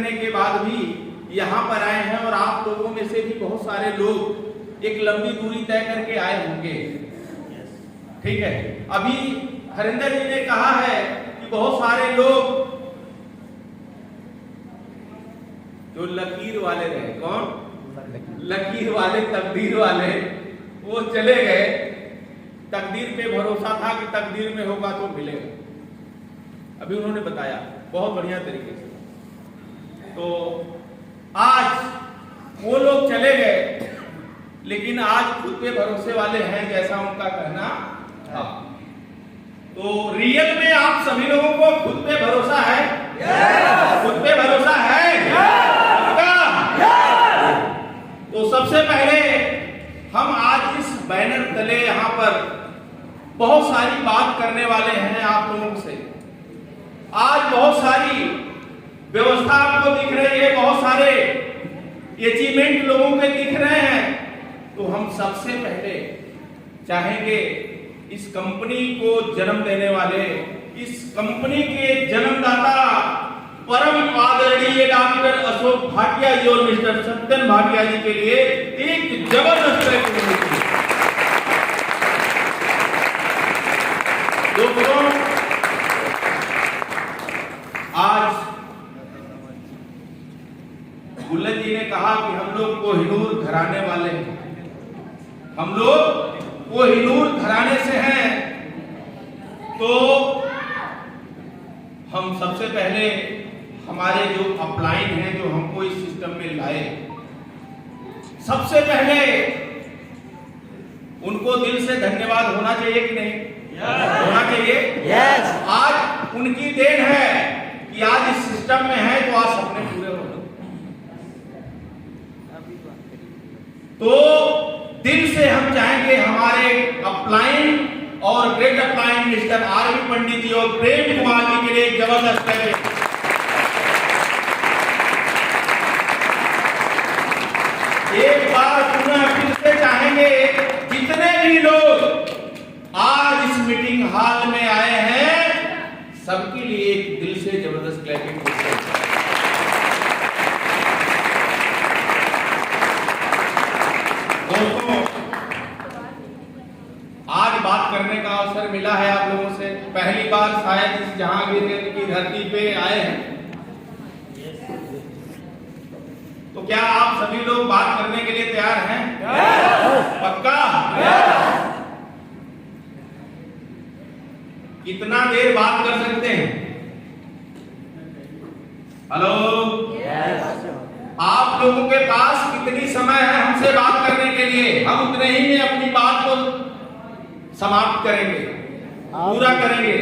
करने के बाद भी यहाँ पर आए हैं, और आप लोगों में से भी बहुत सारे लोग एक लंबी दूरी तय करके आए होंगे, ठीक है। अभी हरिंदर जी ने कहा है कि बहुत सारे लोग जो लकीर वाले रहे, कौन लकीर वाले, तकदीर वाले, वो चले गए। तकदीर पे भरोसा था कि तकदीर में होगा तो मिलेगा। अभी उन्होंने बताया बहुत बढ़िया तरीके से। तो आज वो लोग चले गए, लेकिन आज खुद पे भरोसे वाले हैं, जैसा उनका कहना था। तो रियल में आप सभी लोगों को खुद पे भरोसा है? खुद पे भरोसा है? तो सबसे पहले हम आज इस बैनर तले यहाँ पर बहुत सारी बात करने वाले हैं आप लोगों से। आज बहुत सारी व्यवस्था आपको दिख रही है, बहुत सारे अचीवमेंट लोगों के दिख रहे हैं। तो हम सबसे पहले चाहेंगे इस कंपनी को जन्म देने वाले, इस कंपनी के जन्मदाता परम आदरणीय डॉक्टर अशोक भाटिया जी और मिस्टर सत्यन भाटिया जी के लिए एक जबरदस्त दोस्तों, आज गुल्लन जी ने कहा कि हम लोग कोहिनूर घराने वाले हैं, हम लोग कोहिनूर घराने से हैं। तो हम सबसे पहले हमारे जो अपलाइन हैं, जो हमको इस सिस्टम में लाए, सबसे पहले उनको दिल से धन्यवाद होना चाहिए कि नहीं? होना चाहिए। यस। आज उनकी देन है कि आज इस सिस्टम में है, तो आज सपने पूरे हो गए। तो दिल से हम चाहेंगे हमारे अपलाइन और ग्रेट अपलाइन मिस्टर आरवी पंडित जी और प्रेम कुमार जी के लिए एक जबरदस्त है। एक बार पुनः फिर से चाहेंगे जितने भी लोग आज इस मीटिंग हॉल में आए हैं, सबके लिए एक दिल से जबरदस्त क्लैपिंग। दोस्तों, आज बात करने का अवसर मिला है आप लोगों से। पहली बार शायद इस जहांगीर की धरती पे आए हैं। तो क्या आप सभी लोग बात करने के लिए तैयार हैं? पक्का? कितना देर बात कर सकते हैं? हेलो, आप लोगों के पास कितनी समय है हमसे बात करने के लिए? हम उतने ही में अपनी बात को समाप्त करेंगे, पूरा करेंगे।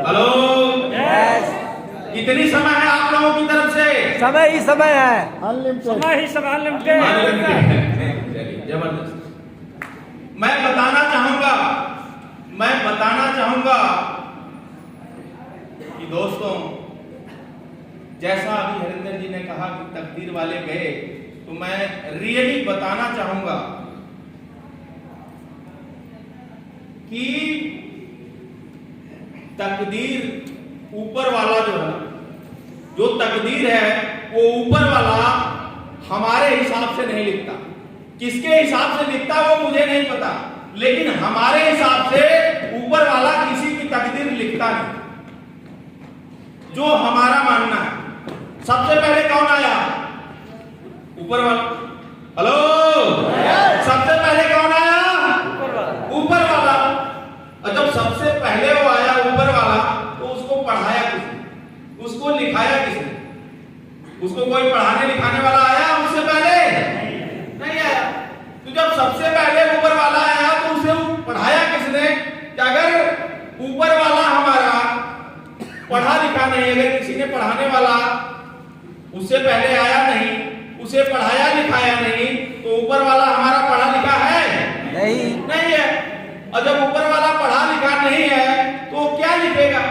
हेलो, कितनी समय है आप लोगों की तरफ से? समय ही समय है, समय ही समय अनलिमिटेड। जबरदस्त। मैं बताना चाहूंगा कि दोस्तों, जैसा अभी हरिंदर जी ने कहा कि तकदीर वाले गए, तो मैं रियली बताना चाहूंगा कि तकदीर ऊपर वाला जो है, जो तकदीर है वो ऊपर वाला हमारे हिसाब से नहीं लिखता। किसके हिसाब से लिखता वो मुझे नहीं पता, लेकिन हमारे हिसाब से ऊपर वाला किसी की तकदीर लिखता नहीं। जो हमारा मानना है, सबसे पहले कौन आया? ऊपर वाला। हेलो, सबसे पहले कौन आया? ऊपर वाला। और जब सबसे पहले वो आया ऊपर वाला, तो उसको पढ़ाया किसने? उसको लिखाया किसने? उसको कोई पढ़ाने लिखाने वाला आया उससे पहले? नहीं आया। तो जब सबसे पहले ऊपर वाला आया, तो उसे पढ़ाया किसने? कि अगर ऊपर वाला हमारा पढ़ा लिखा नहीं, अगर किसी ने पढ़ाने वाला उससे पहले आया नहीं, उसे पढ़ाया लिखाया नहीं, तो ऊपर वाला हमारा पढ़ा लिखा है? नहीं है। और जब ऊपर वाला पढ़ा लिखा नहीं है, तो क्या लिखेगा?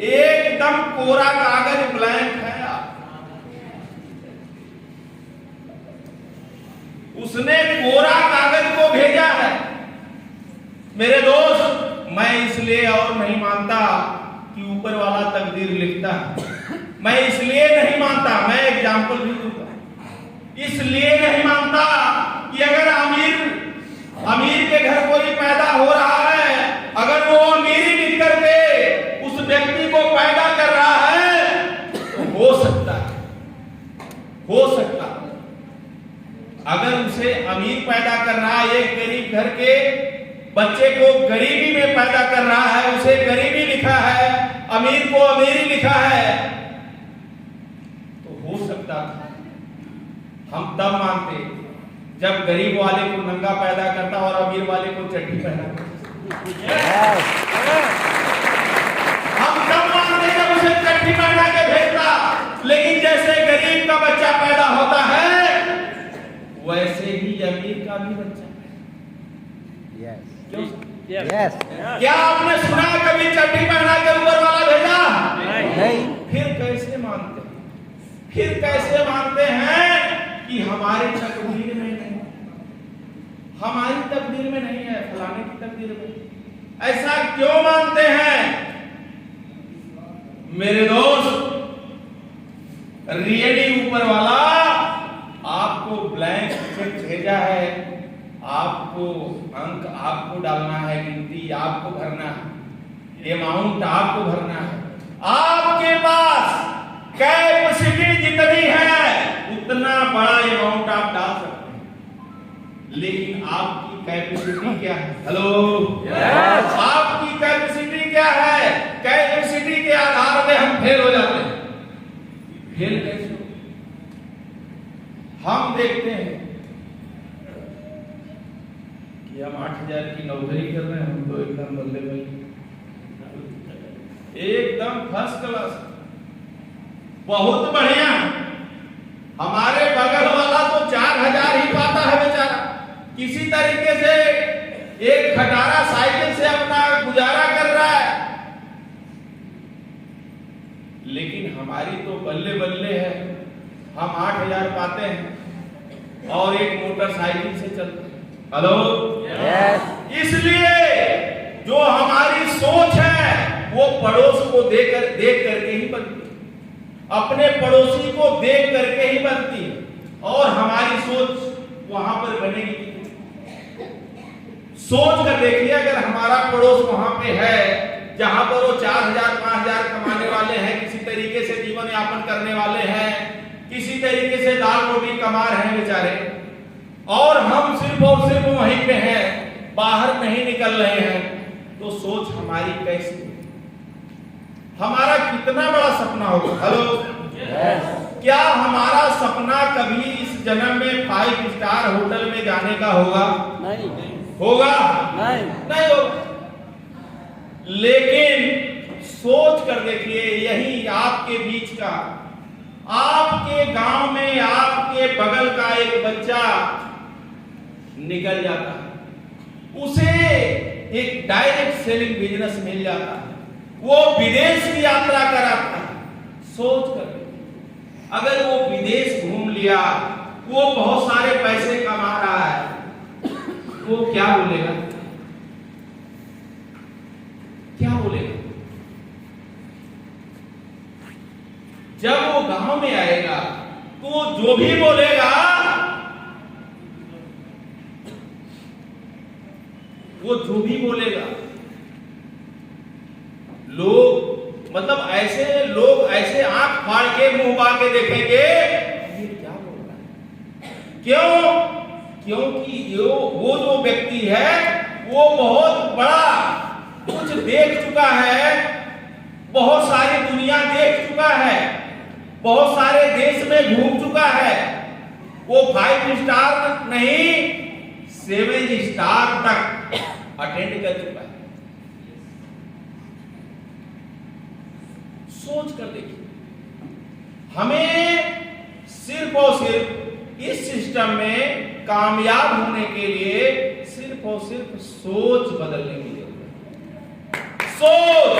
एकदम कोरा कागज, ब्लैंक है। उसने कोरा कागज को भेजा है। मेरे दोस्त, मैं इसलिए और नहीं मानता कि ऊपर वाला तकदीर लिखता है। मैं इसलिए नहीं मानता, मैं एग्जाम्पल भी दूंगा, इसलिए नहीं मानता कि अगर अमीर के घर कोई पैदा हो रहा है, अगर वो अमीरी लिख करके उस व्यक्ति को पैदा कर रहा है तो हो सकता है अगर उसे अमीर पैदा कर रहा है, एक गरीब घर के बच्चे को गरीबी में पैदा कर रहा है, उसे गरीबी लिखा है, अमीर को अमीरी लिखा है, तो हो सकता था। हम तब मानते जब गरीब वाले को नंगा पैदा करता और अमीर वाले को चड्डी पहना करता। हम तब मानते जब उसे चड्डी पहना के भेजता, लेकिन जैसे गरीब का बच्चा पैदा होता है वैसे ही अमीर का भी बच्चा। यस। क्या आपने सुना कभी चड्डी पहना के ऊपर वाला भेजा? नहीं। फिर कैसे मानते हैं कि हमारे तकदीर में नहीं, हमारी तकदीर में नहीं है, फलाने की तकदीर में? ऐसा क्यों मानते हैं मेरे दोस्त? रियली ऊपर वाला आपको ब्लैंक चेक भेजा है, आपको अंक आपको डालना है, गिनती आपको भरना है, अमाउंट आपको भरना है। आपके पास कैपेसिटी जितनी है उतना बड़ा अमाउंट आप डाल सकते हैं, लेकिन आपकी कैपेसिटी क्या है? हेलो, आपकी कैपेसिटी क्या है? कैपेसिटी के आधार पे हम फेल हो जाते हैं। फेल कैसे? हम देखते हैं कि हम 8,000 की नौकरी कर रहे हैं, हम तो एकदम बल्ले एकदम फर्स्ट क्लास, बहुत बढ़िया। हमारे बगल वाला तो 4,000 ही पाता है बेचारा, किसी तरीके से एक खटारा साइकिल से अपना गुजारा कर रहा है, लेकिन हमारी तो बल्ले बल्ले है। हम 8,000 पाते हैं और एक मोटरसाइकिल से चलते हैं। हेलो, इसलिए जो हमारी सोच है वो पड़ोस को देख करके ही बनती है, अपने पड़ोसी को देख करके ही बनती है, और हमारी सोच वहां पर बनेगी। सोच कर देखिए, अगर हमारा पड़ोस वहां पे है जहां पर वो 4,000 5,000 कमाने वाले हैं, किसी तरीके से जीवन यापन करने वाले हैं, किसी तरीके से दाल रोटी कमा रहे हैं बेचारे, और हम सिर्फ और सिर्फ वहीं पे हैं, बाहर नहीं निकल रहे हैं, तो सोच हमारी कैसी? हमारा कितना बड़ा सपना होगा? हेलो, क्या हमारा सपना कभी इस जन्म में 5 स्टार होटल में जाने का होगा? नहीं होगा, नहीं होगा। लेकिन सोच कर देखिए, यही आपके बीच का, आपके गांव में आपके बगल का एक बच्चा निकल जाता है, उसे एक डायरेक्ट सेलिंग बिजनेस मिल जाता है, वो विदेश की यात्रा कराता है। सोच कर अगर वो विदेश घूम लिया, वो बहुत सारे पैसे कमा रहा है, वो क्या बोलेगा? क्या बोलेगा? जब वो गांव में आएगा तो जो भी बोलेगा लोग ऐसे आंख फाड़ के मुंह बा के देखेंगे, ये क्या बोल रहा है? क्यों? क्योंकि वो जो व्यक्ति है वो बहुत बड़ा कुछ देख चुका है, बहुत सारी दुनिया देख चुका है, बहुत सारे देश में घूम चुका है, वो 5 स्टार नहीं 7 स्टार तक अटेंड कर चुका है। सोच कर देखिए, हमें सिर्फ और सिर्फ इस सिस्टम में कामयाब होने के लिए सिर्फ और सिर्फ सोच बदलने की जरूरत है। सोच,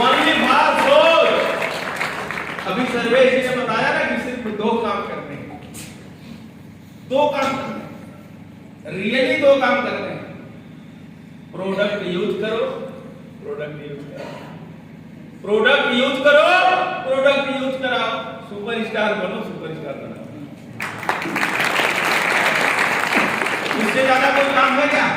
ओनली फॉर सोच। अभी सर्वे जी ने बताया ना कि सिर्फ 2 काम करने हैं, 2 काम करने हैं, रियली 2 काम करने हैं। प्रोडक्ट यूज करो प्रोडक्ट यूज करो, प्रोडक्ट यूज करो, प्रोडक्ट यूज कराओ, सुपरस्टार बनो, सुपरस्टार बनाओ। इससे ज्यादा कोई काम है क्या?